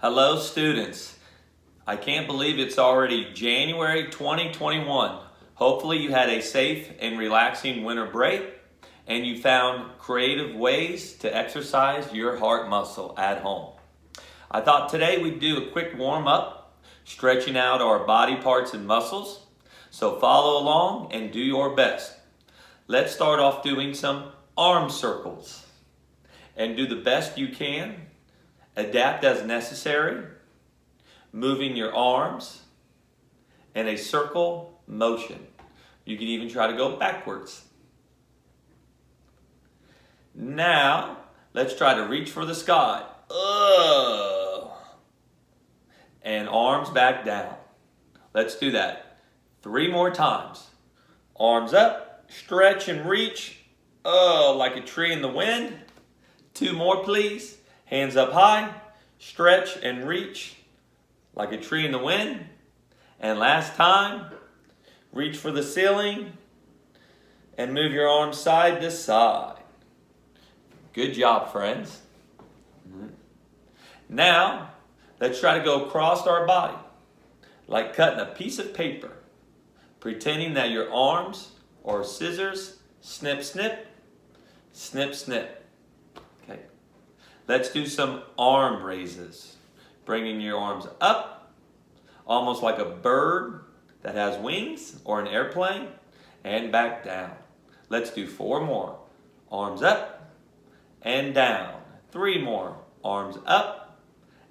Hello students. I can't believe it's already January 2021. Hopefully you had a safe and relaxing winter break and you found creative ways to exercise your heart muscle at home. I thought today we'd do a quick warm up, stretching out our body parts and muscles. So follow along and do your best. Let's start off doing some arm circles and do the best you can. Adapt as necessary, moving your arms in a circle motion. You can even try to go backwards. Now, let's try to reach for the sky. And arms back down. Let's do that 3 more times. Arms up, stretch and reach. Like a tree in the wind. 2 more, please. Hands up high, stretch and reach like a tree in the wind. And last time, reach for the ceiling and move your arms side to side. Good job, friends. Now, let's try to go across our body like cutting a piece of paper, pretending that your arms are scissors. Snip, snip, snip, snip. Okay. Let's do some arm raises. Bringing your arms up, almost like a bird that has wings or an airplane, and back down. Let's do 4 more. Arms up and down. 3 more. Arms up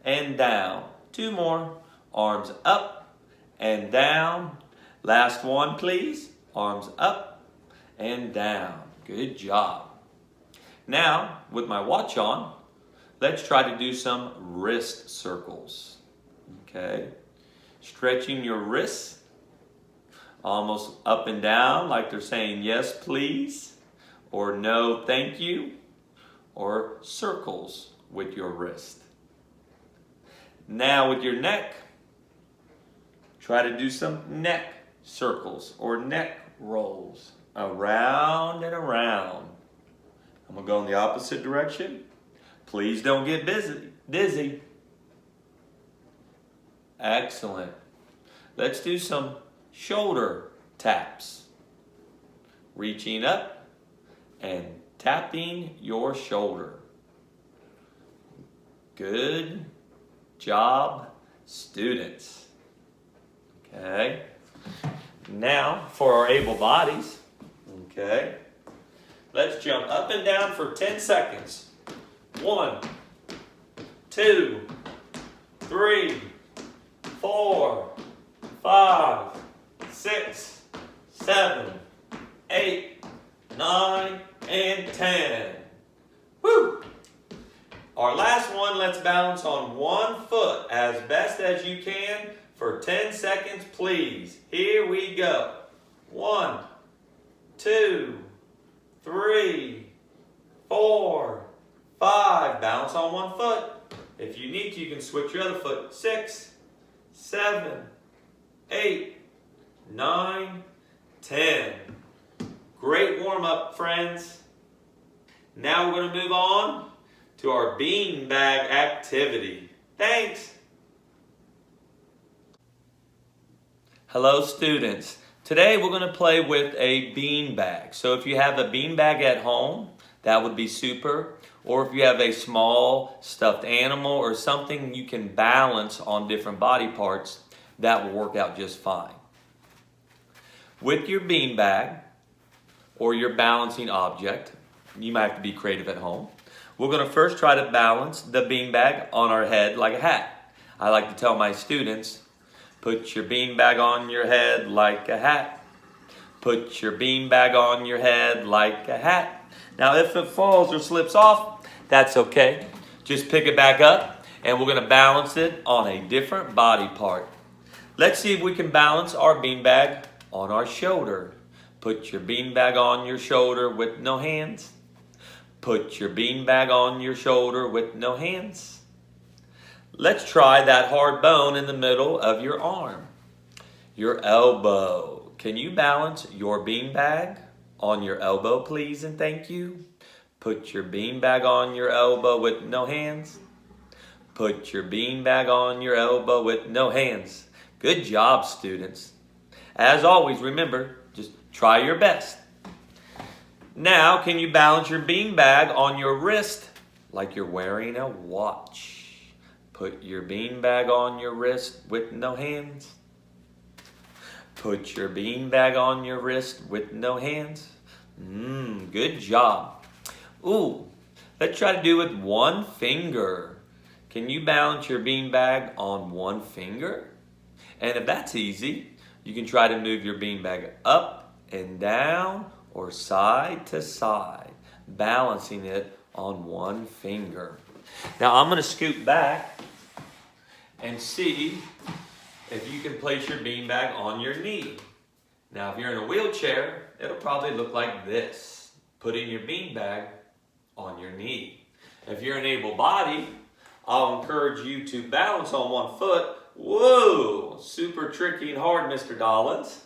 and down. 2 more. Arms up and down. Last one, please. Arms up and down. Good job. Now, with my watch on, let's try to do some wrist circles. Okay. Stretching your wrists almost up and down like they're saying yes please or no thank you, or circles with your wrist. Now with your neck, try to do some neck circles or neck rolls around and around. I'm going to go in the opposite direction. Please don't get dizzy. Excellent. Let's do some shoulder taps. Reaching up and tapping your shoulder. Good job, students. Okay. Now for our able bodies. Okay. Let's jump up and down for 10 seconds. 1, 2, 3, 4, 5, 6, 7, 8, 9, and 10. Woo! Our last one, let's balance on one foot as best as you can for 10 seconds, please. Here we go. 1, 2, 3, 4, 5. Balance on one foot. If you need to, you can switch your other foot. 6, 7, 8, 9, 10. Great warm-up, friends. Now we're going to move on to our beanbag activity. Thanks. Hello, students. Today we're going to play with a beanbag. So if you have a beanbag at home, that would be super. Or if you have a small stuffed animal or something you can balance on different body parts, that will work out just fine. With your beanbag or your balancing object, you might have to be creative at home. We're going to first try to balance the beanbag on our head like a hat. I like to tell my students, put your beanbag on your head like a hat. Put your beanbag on your head like a hat. Now if it falls or slips off, that's okay. Just pick it back up and we're going to balance it on a different body part. Let's see if we can balance our beanbag on our shoulder. Put your beanbag on your shoulder with no hands. Put your beanbag on your shoulder with no hands. Let's try that hard bone in the middle of your arm. Your elbow. Can you balance your beanbag on your elbow, please and thank you? Put your beanbag on your elbow with no hands. Put your beanbag on your elbow with no hands. Good job, students. As always, remember, just try your best. Now, can you balance your beanbag on your wrist like you're wearing a watch? Put your beanbag on your wrist with no hands. Put your beanbag on your wrist with no hands. Good job. Ooh, let's try to do it with one finger. Can you balance your beanbag on one finger? And if that's easy, you can try to move your beanbag up and down or side to side, balancing it on one finger. Now I'm going to scoot back and see if you can place your beanbag on your knee. Now if you're in a wheelchair, it'll probably look like this, putting your beanbag on your knee. If you're an able-bodied, I'll encourage you to balance on one foot. Whoa, super tricky and hard, Mr. Dollins.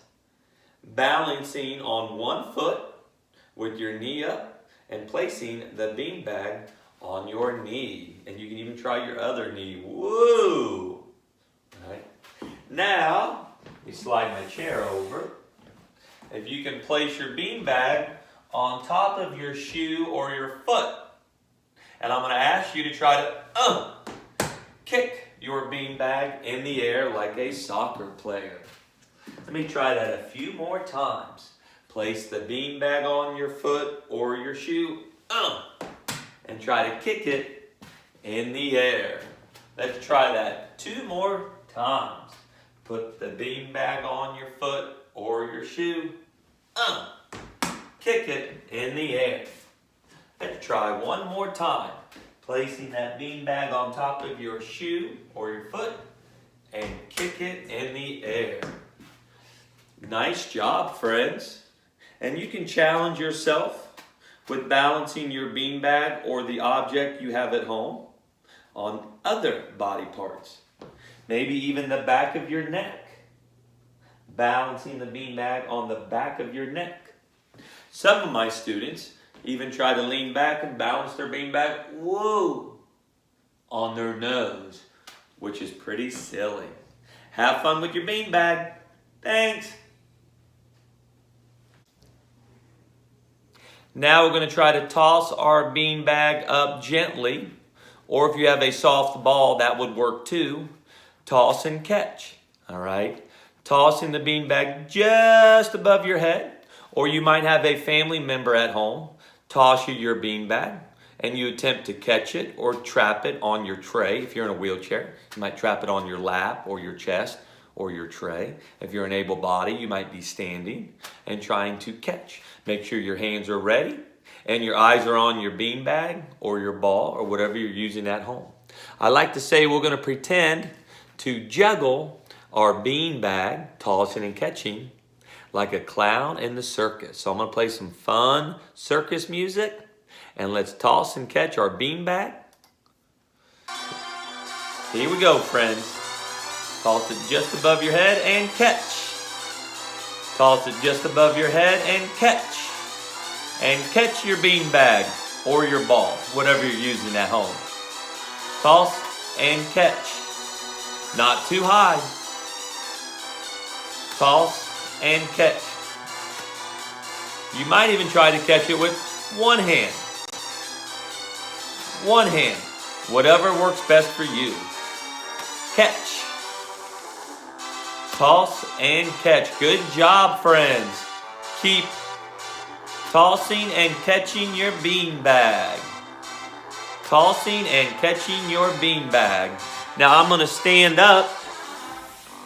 Balancing on one foot with your knee up and placing the beanbag on your knee. And you can even try your other knee. Whoa. All right. Now, we slide my chair over. If you can place your beanbag on top of your shoe or your foot. And I'm going to ask you to try to kick your beanbag in the air like a soccer player. Let me try that a few more times. Place the beanbag on your foot or your shoe, and try to kick it in the air. Let's try that 2 more times. Put the beanbag on your foot or your shoe, kick it in the air. Let's try one more time. Placing that beanbag on top of your shoe or your foot and kick it in the air. Nice job, friends. And you can challenge yourself with balancing your beanbag or the object you have at home on other body parts. Maybe even the back of your neck. Balancing the beanbag on the back of your neck. Some of my students even try to lean back and balance their beanbag, on their nose, which is pretty silly. Have fun with your beanbag. Thanks. Now we're going to try to toss our beanbag up gently, or if you have a soft ball, that would work too. Toss and catch, all right? Tossing the beanbag just above your head, or you might have a family member at home toss you your beanbag and you attempt to catch it or trap it on your tray. If you're in a wheelchair, you might trap it on your lap or your chest or your tray. If you're an able body, you might be standing and trying to catch. Make sure your hands are ready and your eyes are on your beanbag or your ball or whatever you're using at home. I like to say we're going to pretend to juggle our beanbag, tossing and catching, like a clown in the circus. So I'm going to play some fun circus music, and let's toss and catch our beanbag. Here we go, friends. Toss it just above your head and catch. Toss it just above your head and catch. And catch your beanbag or your ball, whatever you're using at home. Toss and catch. Not too high. Toss and catch. You might even try to catch it with one hand. One hand. Whatever works best for you. Catch. Toss and catch. Good job, friends. Keep tossing and catching your beanbag. Tossing and catching your beanbag. Now I'm going to stand up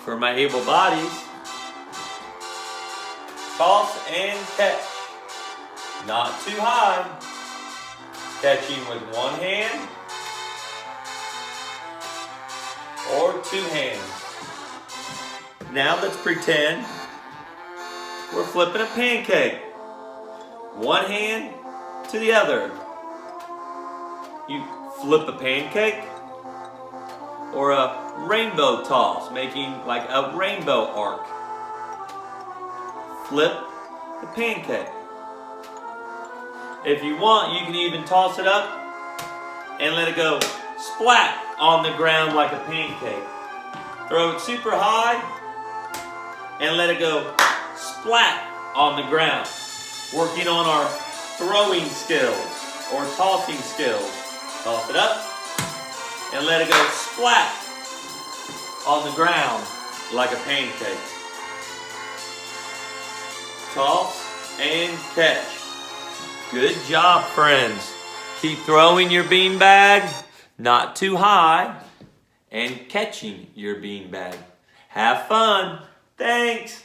for my able bodies. Toss and catch. Not too high. Catching with one hand or two hands. Now let's pretend we're flipping a pancake. One hand to the other. You flip a pancake or a rainbow toss, making like a rainbow arc. Flip the pancake. If you want, you can even toss it up and let it go splat on the ground like a pancake. Throw it super high and let it go splat on the ground. Working on our throwing skills or tossing skills. Toss it up and let it go splat on the ground like a pancake. Toss and catch. Good job, friends. Keep throwing your beanbag, not too high, and catching your beanbag. Have fun. Thanks.